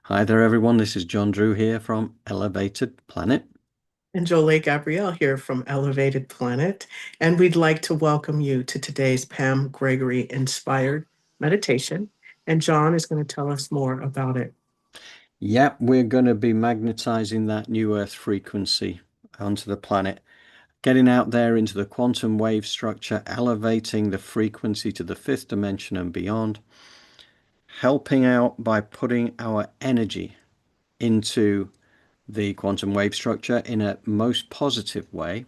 Hi there, everyone. This is John Drew here from Elevated Planet. And Jolie Gabrielle here from Elevated Planet. And we'd like to welcome you to today's Pam Gregory inspired meditation. And John is going to tell us more about it. Yep, we're going to be magnetizing that new Earth frequency onto the planet, getting out there into the quantum wave structure, elevating the frequency to the fifth dimension and beyond, helping out by putting our energy into the quantum wave structure in a most positive way.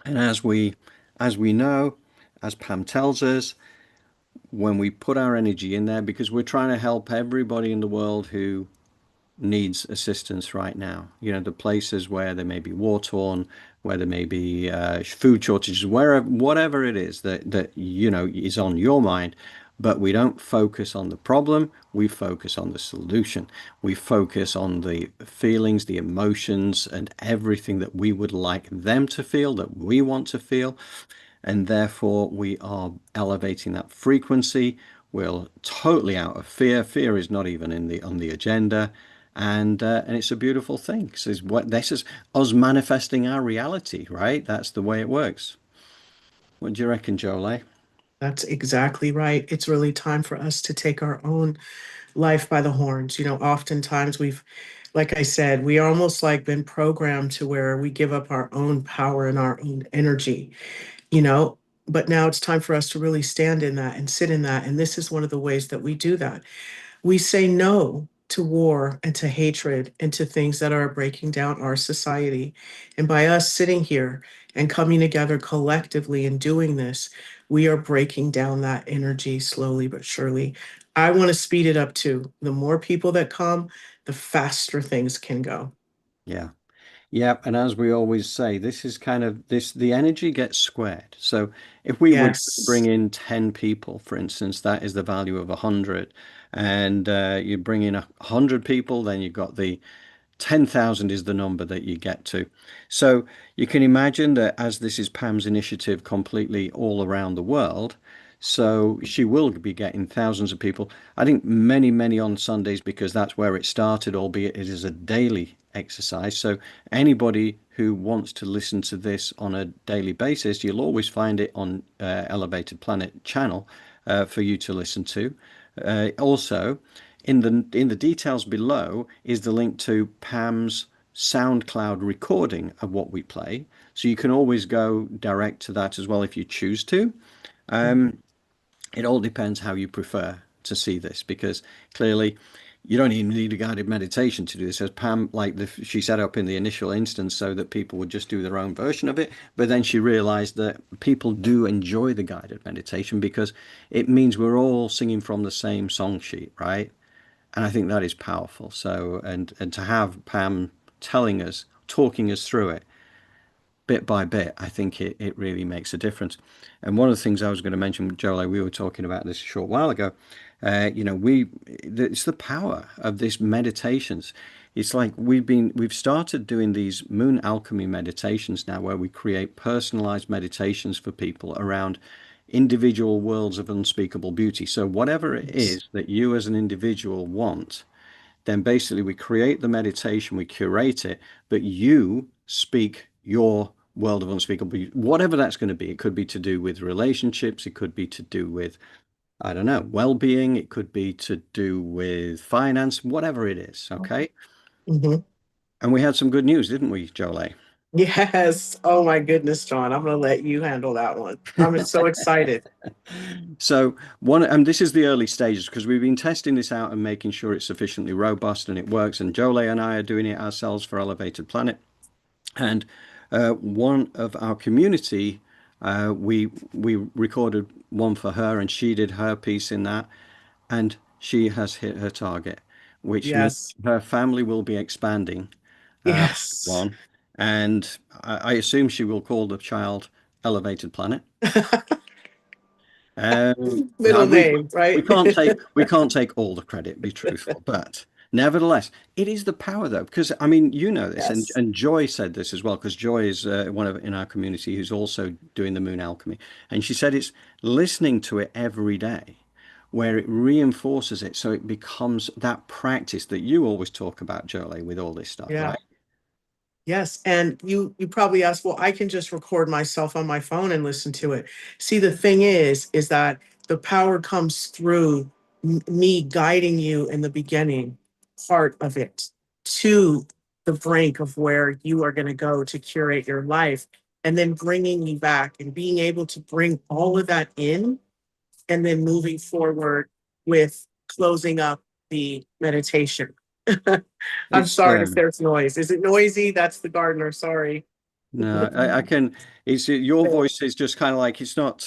And as we know, as Pam tells us, when we put our energy in there, because we're trying to help everybody in the world who needs assistance right now. You know, the places where there may be war torn, where there may be food shortages, wherever, whatever it is that is on your mind. But we don't focus on the problem. We focus on the solution. We focus on the feelings, the emotions, and everything that we would like them to feel, that we want to feel, and therefore we are elevating that frequency. We're totally out of fear. Fear is not even in the on the agenda, and it's a beautiful thing. This is us manifesting our reality, right? That's the way it works. What do you reckon, Jolie? That's exactly right. It's really time for us to take our own life by the horns. Oftentimes like I said, we almost like been programmed to where we give up our own power and our own energy, you know. But now it's time for us to really stand in that and sit in that. And this is one of the ways that we do that. We say no to war and to hatred and to things that are breaking down our society. And by us sitting here and coming together collectively and doing this, we are breaking down that energy slowly but surely. I want to speed it up too. The more people that come, the faster things can go. Yeah. Yeah, and as we always say, this is kind of this the energy gets squared. So if we would bring Yes. in 10 people, for instance, that is the value of 100. And you bring in 100 people, then you've got the 10,000 is the number that you get to. So you can imagine that as this is Pam's initiative completely all around the world, so she will be getting thousands of people. I think many, many on Sundays because that's where it started, albeit it is a daily exercise. So anybody who wants to listen to this on a daily basis, you'll always find it on Elevated Planet channel for you to listen to. Also, in the details below is the link to Pam's SoundCloud recording of what we play. So you can always go direct to that as well if you choose to. Um, it all depends how you prefer to see this because clearly you don't even need a guided meditation to do this. As Pam, she set up in the initial instance so that people would just do their own version of it. But then she realized that people do enjoy the guided meditation because it means we're all singing from the same song sheet, right? And I think that is powerful. So, and to have Pam telling us, talking us through it bit by bit, I think it really makes a difference. And one of the things I was going to mention, Joe, we were talking about this a short while ago. It's the power of this meditations. It's like we've started doing these moon alchemy meditations now, where we create personalized meditations for people around individual worlds of unspeakable beauty. So whatever it Yes. is that you as an individual want, then basically we create the meditation, we curate it, but you speak your world of unspeakable beauty, whatever that's going to be. It could be to do with relationships, it could be to do with, I don't know, well-being, it could be to do with finance, whatever it is. Okay. Mhm. And we had some good news, didn't we, Jolie? Yes. Oh my goodness, John. I'm going to let you handle that one. I'm so excited. So one, and this is the early stages because we've been testing this out and making sure it's sufficiently robust and it works. And Jolie and I are doing it ourselves for Elevated Planet. And one of our community, we recorded one for her, and she did her piece in that, and she has hit her target, which means Yes. her family will be expanding. Yes. One, and I assume she will call the child Elevated Planet. Now Middle name, we right? can't take all the credit, be truthful, but nevertheless, it is the power though, because I mean you know this, and Yes. and Joy said this as well, because Joy is one of in our community who's also doing the moon alchemy, and she said it's listening to it every day where it reinforces it so it becomes that practice that you always talk about, Jolie, with all this stuff, Yeah. right? Yes, and you probably ask, well, I can just record myself on my phone and listen to it. See, the thing is that the power comes through me guiding you in the beginning part of it to the brink of where you are going to go to curate your life, and then bringing you back and being able to bring all of that in, and then moving forward with closing up the meditation. I'm It's sorry if there's noise. Is it noisy? That's the gardener. Sorry. No, I can. It's your voice is just kind of like it's not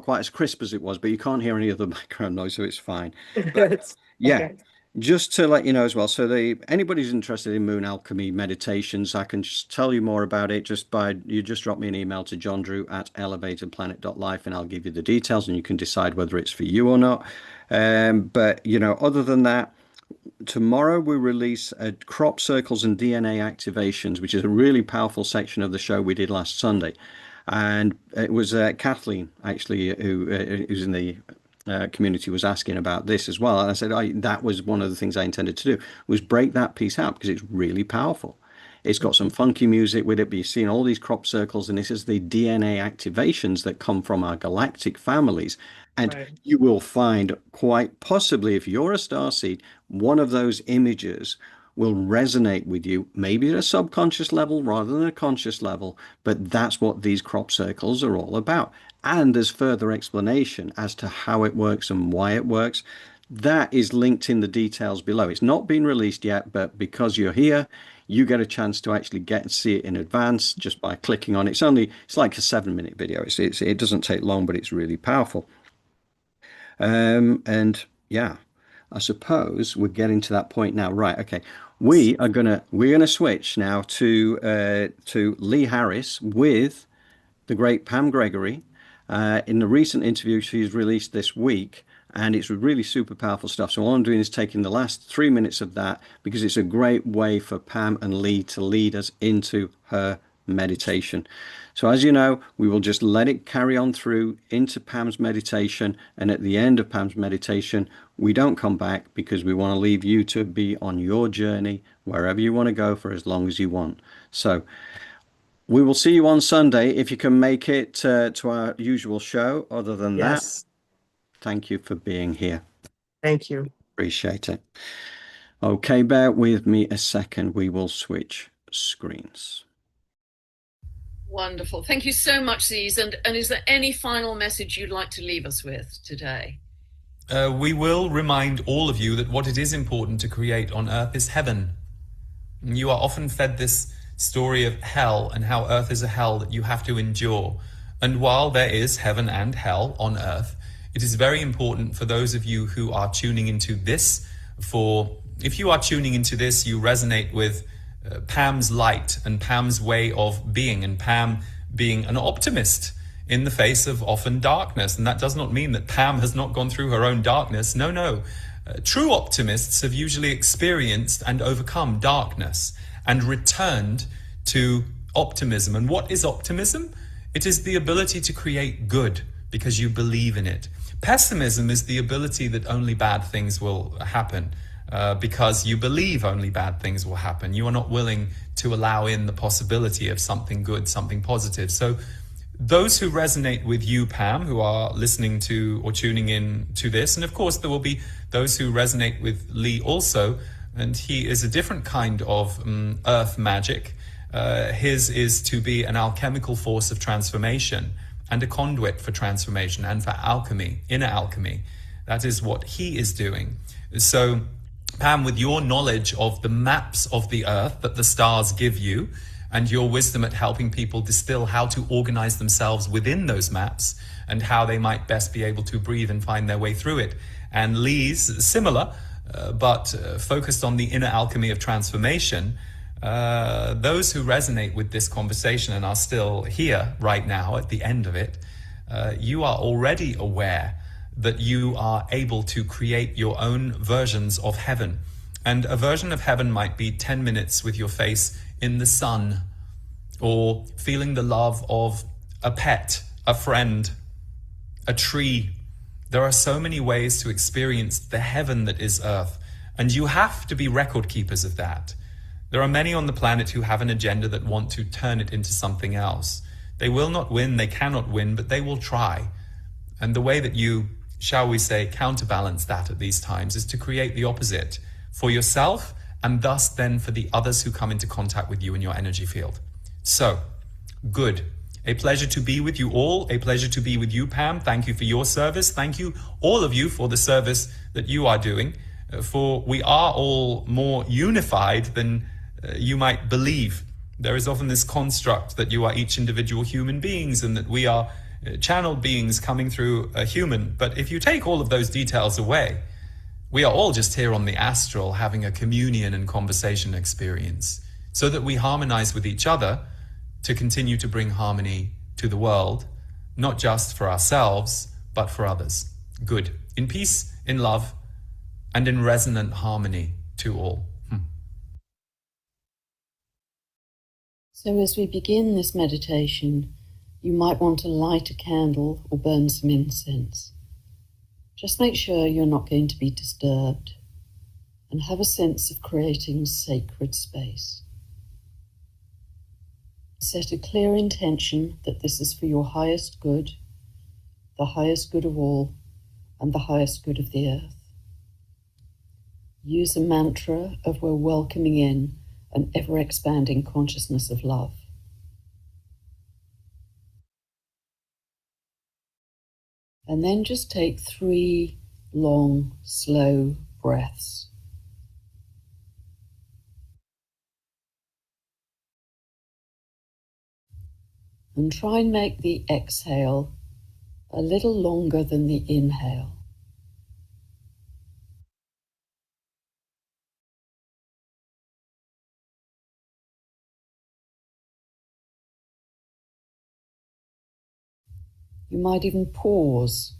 quite as crisp as it was, but you can't hear any of the background noise, so it's fine. But yeah, Okay. just to let you know as well. So the anybody who's interested in moon alchemy meditations, I can just tell you more about it just by you just drop me an email to johndrew@elevatedplanet.life and I'll give you the details and you can decide whether it's for you or not. But other than that. Tomorrow we release crop circles and DNA activations, which is a really powerful section of the show we did last Sunday. And it was Kathleen actually who's in the community was asking about this as well. And I said that was one of the things I intended to do was break that piece out because it's really powerful. It's got some funky music with it, but you've seen all these crop circles, and this is the DNA activations that come from our galactic families. And Right. you will find quite possibly, if you're a starseed, one of those images will resonate with you, maybe at a subconscious level rather than a conscious level, but that's what these crop circles are all about. And there's further explanation as to how it works and why it works. That is linked in the details below. It's not been released yet, but because you're here, you get a chance to actually get and see it in advance just by clicking on it. It's like a 7 minute video. It doesn't take long, but it's really powerful. And yeah, I suppose we're getting to that point now. Right. Okay. We're gonna switch now to Lee Harris with the great Pam Gregory. In the recent interview she's released this week, and it's really super powerful stuff. So all I'm doing is taking the last 3 minutes of that because it's a great way for Pam and Lee to lead us into her meditation. So as you know, we will just let it carry on through into Pam's meditation, and at the end of Pam's meditation, we don't come back because we want to leave you to be on your journey wherever you want to go for as long as you want. So we will see you on Sunday if you can make it to our usual show. Other than that, Yes. thank you for being here. Thank you. Appreciate it. Okay, bear with me a second. We will switch screens. Wonderful. Thank you so much, Z's. And is there any final message you'd like to leave us with today? We will remind all of you that what it is important to create on Earth is heaven. You are often fed this story of hell and how Earth is a hell that you have to endure. And while there is heaven and hell on Earth, it is very important for those of you who are tuning into this, if you are tuning into this, you resonate with Pam's light and Pam's way of being, and Pam being an optimist in the face of often darkness. And that does not mean that Pam has not gone through her own darkness. No, no. True optimists have usually experienced and overcome darkness and returned to optimism. And what is optimism? It is the ability to create good because you believe in it. Pessimism is the ability that only bad things will happen because you believe only bad things will happen. You are not willing to allow in the possibility of something good, something positive. So those who resonate with you, Pam, who are listening to or tuning in to this, and of course there will be those who resonate with Lee also, and he is a different kind of earth magic. His is to be an alchemical force of transformation and a conduit for transformation and for alchemy, inner alchemy. That is what he is doing. So Pam, with your knowledge of the maps of the earth that the stars give you, and your wisdom at helping people distill how to organize themselves within those maps and how they might best be able to breathe and find their way through it. And Lee's similar, but focused on the inner alchemy of transformation. Those who resonate with this conversation and are still here right now at the end of it, you are already aware that you are able to create your own versions of heaven. And a version of heaven might be 10 minutes with your face in the sun, or feeling the love of a pet, a friend, a tree, There are so many ways to experience the heaven that is Earth, and you have to be record keepers of that. There are many on the planet who have an agenda that want to turn it into something else. They will not win, they cannot win, but they will try. And the way that you, shall we say, counterbalance that at these times is to create the opposite for yourself and thus then for the others who come into contact with you in your energy field. So, good. A pleasure to be with you all. A pleasure to be with you, Pam. Thank you for your service. Thank you, all of you, for the service that you are doing. For we are all more unified than you might believe. There is often this construct that you are each individual human beings and that we are channeled beings coming through a human. But if you take all of those details away, we are all just here on the astral having a communion and conversation experience so that we harmonize with each other to continue to bring harmony to the world, not just for ourselves, but for others. Good. In peace, in love, and in resonant harmony to all. So as we begin this meditation, you might want to light a candle or burn some incense. Just make sure you're not going to be disturbed and have a sense of creating sacred space. Set a clear intention that this is for your highest good, the highest good of all, and the highest good of the earth. Use a mantra of we're welcoming in an ever-expanding consciousness of love. And then just take 3 long, slow breaths. And try and make the exhale a little longer than the inhale. You might even pause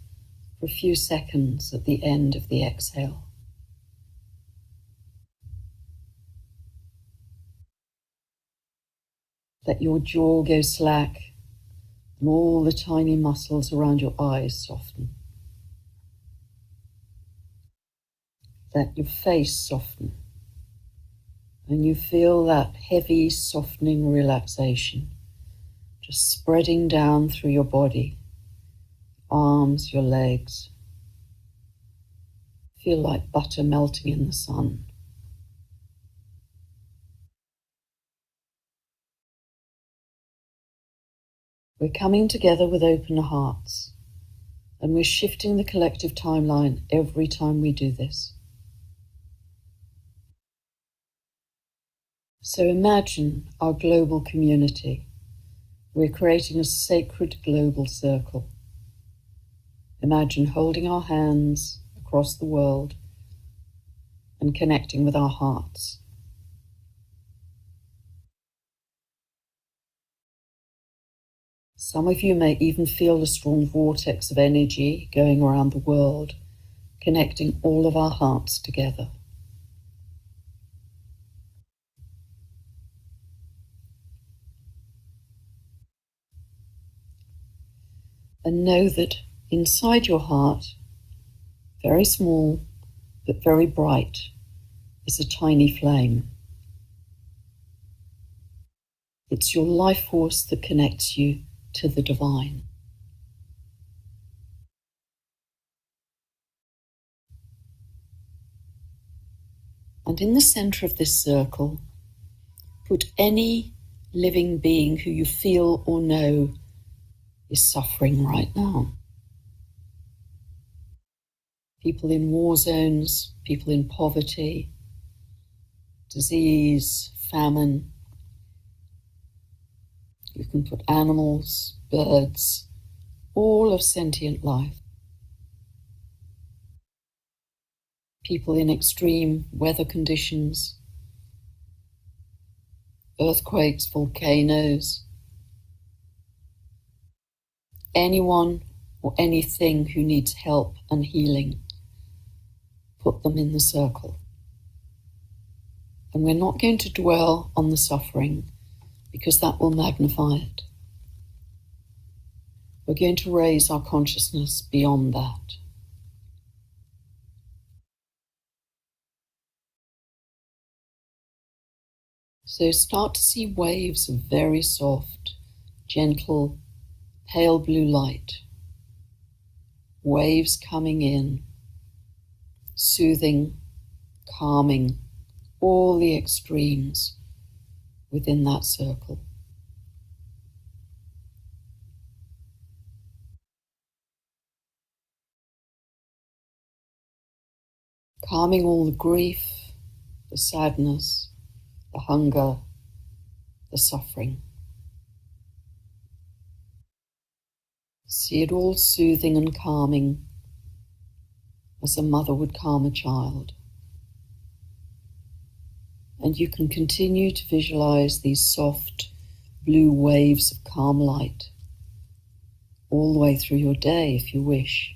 for a few seconds at the end of the exhale. Let your jaw go slack and all the tiny muscles around your eyes soften. Let your face soften, and you feel that heavy, softening relaxation just spreading down through your body, arms, your legs. Feel like butter melting in the sun. We're coming together with open hearts, and we're shifting the collective timeline every time we do this. So imagine our global community. We're creating a sacred global circle. Imagine holding our hands across the world and connecting with our hearts. Some of you may even feel a strong vortex of energy going around the world, connecting all of our hearts together. And know that inside your heart, very small but very bright, is a tiny flame. It's your life force that connects you to the divine. And in the center of this circle, put any living being who you feel or know is suffering right now. People in war zones, people in poverty, disease, famine. You can put animals, birds, all of sentient life. People in extreme weather conditions, earthquakes, volcanoes. Anyone or anything who needs help and healing, put them in the circle. And we're not going to dwell on the suffering, because that will magnify it. We're going to raise our consciousness beyond that. So start to see waves of very soft, gentle, pale blue light. Waves coming in, soothing, calming, all the extremes within that circle. Calming all the grief, the sadness, the hunger, the suffering. See it all soothing and calming as a mother would calm a child. And you can continue to visualize these soft blue waves of calm light all the way through your day if you wish.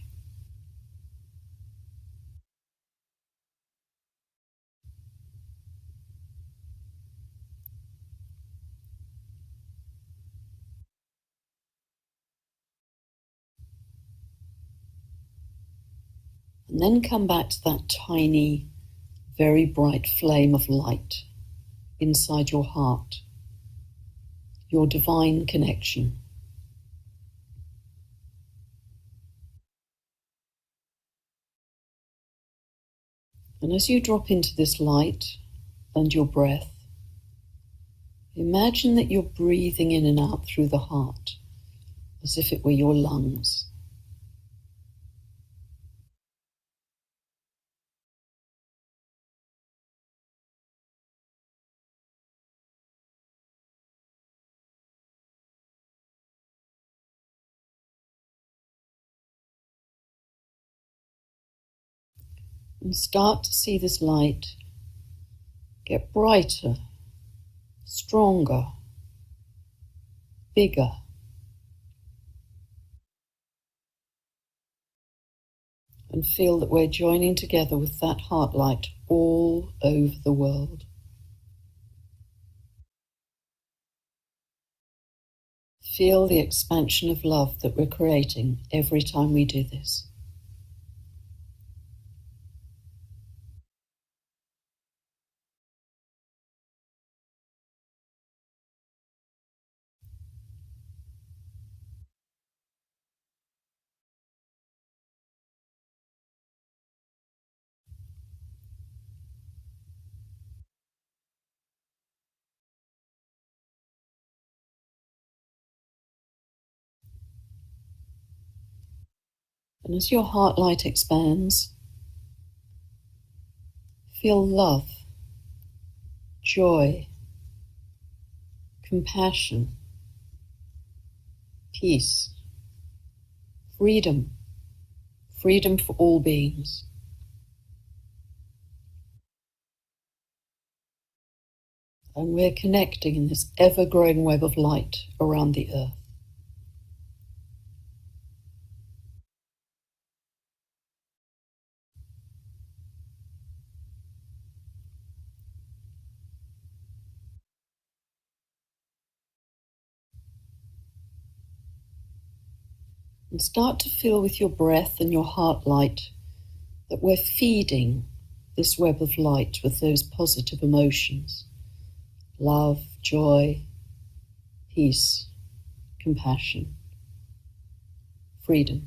And then come back to that tiny, very bright flame of light inside your heart, your divine connection. And as you drop into this light and your breath, imagine that you're breathing in and out through the heart as if it were your lungs. And start to see this light get brighter, stronger, bigger. And feel that we're joining together with that heart light all over the world. Feel the expansion of love that we're creating every time we do this. And as your heart light expands, feel love, joy, compassion, peace, freedom, freedom for all beings. And we're connecting in this ever-growing web of light around the earth. And start to feel with your breath and your heart light that we're feeding this web of light with those positive emotions. Love, joy, peace, compassion, freedom.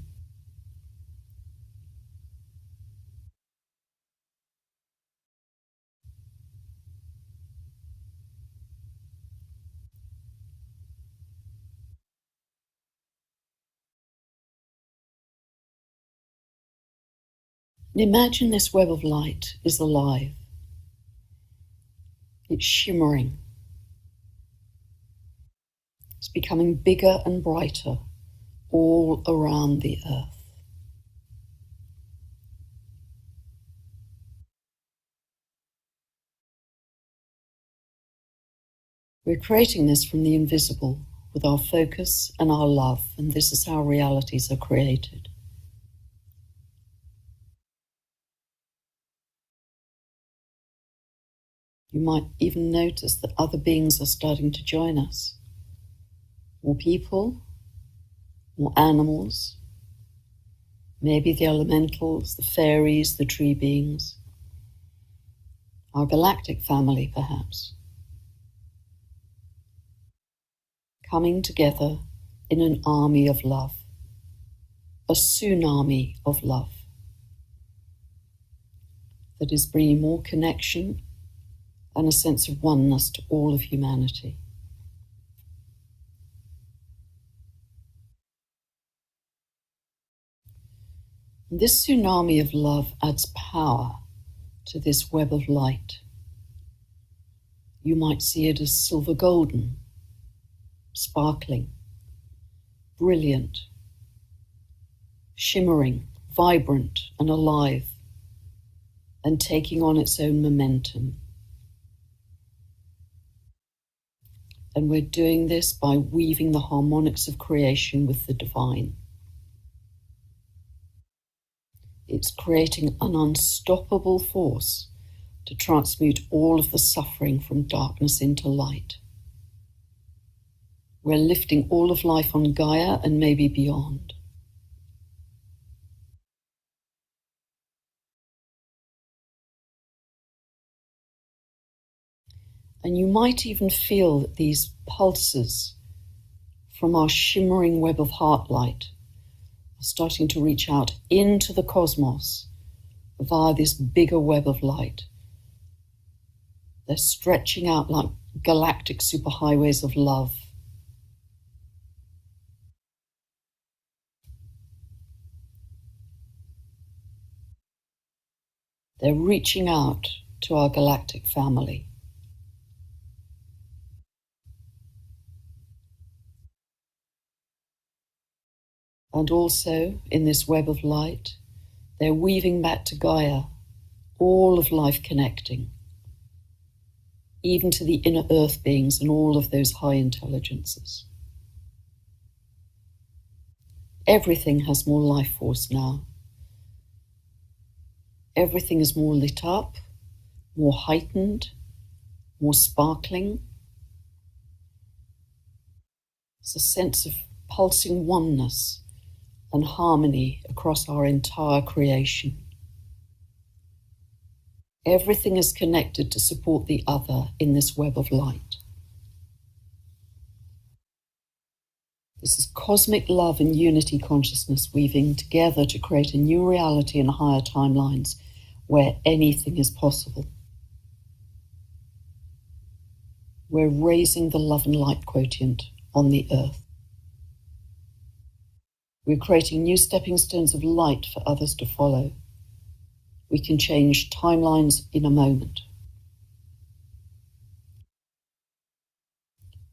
And imagine this web of light is alive. It's shimmering. It's becoming bigger and brighter all around the earth. We're creating this from the invisible with our focus and our love, and this is how realities are created. You might even notice that other beings are starting to join us. More people, more animals, maybe the elementals, the fairies, the tree beings, our galactic family perhaps. coming together in an army of love, a tsunami of love that is bringing more connection and a sense of oneness to all of humanity. This tsunami of love adds power to this web of light. You might see it as silver golden, sparkling, brilliant, shimmering, vibrant and alive, and taking on its own momentum. And we're doing this by weaving the harmonics of creation with the divine. It's creating an unstoppable force to transmute all of the suffering from darkness into light. We're lifting all of life on Gaia and maybe beyond. And you might even feel that these pulses from our shimmering web of heart light are starting to reach out into the cosmos via this bigger web of light. They're stretching out like galactic superhighways of love. They're reaching out to our galactic family. And also, in this web of light, they're weaving back to Gaia, all of life connecting, even to the inner earth beings and all of those high intelligences. Everything has more life force now. Everything is more lit up, more heightened, more sparkling. It's a sense of pulsing oneness and harmony across our entire creation. Everything is connected to support the other in this web of light. This is cosmic love and unity consciousness weaving together to create a new reality in higher timelines where anything is possible. We're raising the love and light quotient on the earth. We're creating new stepping stones of light for others to follow. We can change timelines in a moment.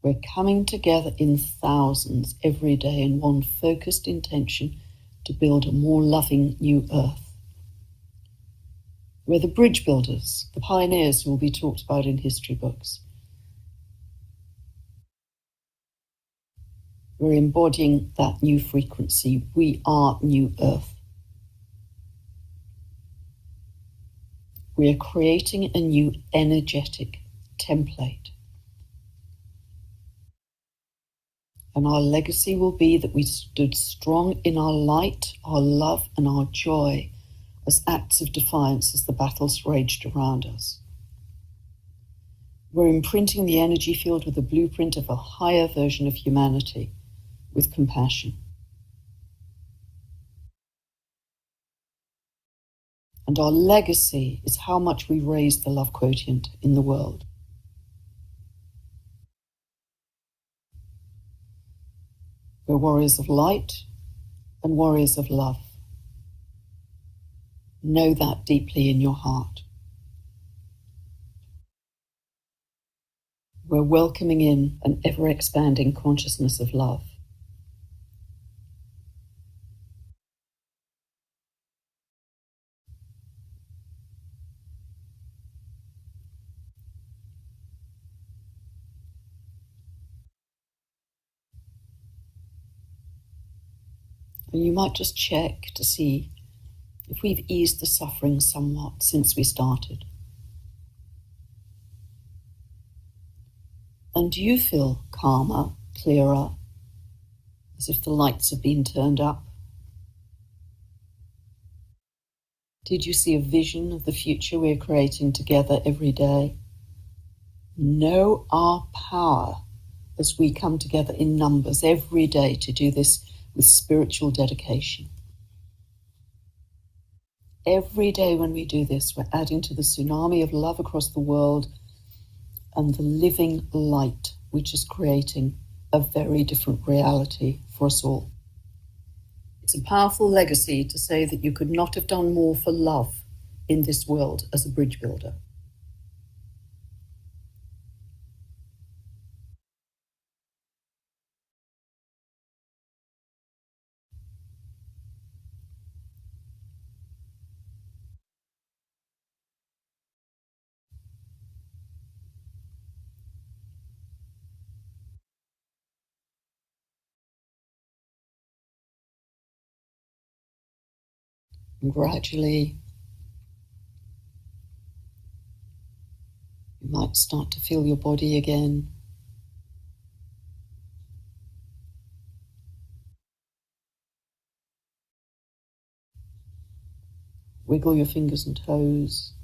We're coming together in thousands every day in one focused intention to build a more loving new earth. We're the bridge builders, the pioneers who will be talked about in history books. We're embodying that new frequency. We are New Earth. We are creating a new energetic template. And our legacy will be that we stood strong in our light, our love, and our joy as acts of defiance as the battles raged around us. We're imprinting the energy field with a blueprint of a higher version of humanity, with compassion. And our legacy is how much we raise the love quotient in the world. We're warriors of light and warriors of love. Know that deeply in your heart. We're welcoming in an ever-expanding consciousness of love. And you might just check to see if we've eased the suffering somewhat since we started. And do you feel calmer, clearer, as if the lights have been turned up? Did you see a vision of the future we're creating together every day? Know our power as we come together in numbers every day to do this with spiritual dedication. Every day when we do this, we're adding to the tsunami of love across the world and the living light, which is creating a very different reality for us all. It's a powerful legacy to say that you could not have done more for love in this world as a bridge builder. And gradually, you might start to feel your body again. Wiggle your fingers and toes.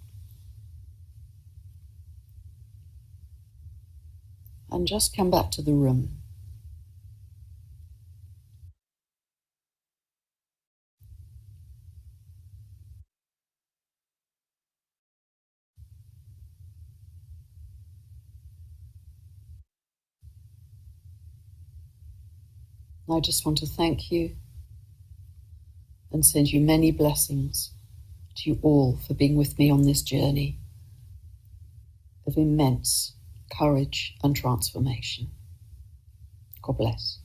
And just come back to the room. I just want to thank you and send you many blessings to you all for being with me on this journey of immense courage and transformation. God bless.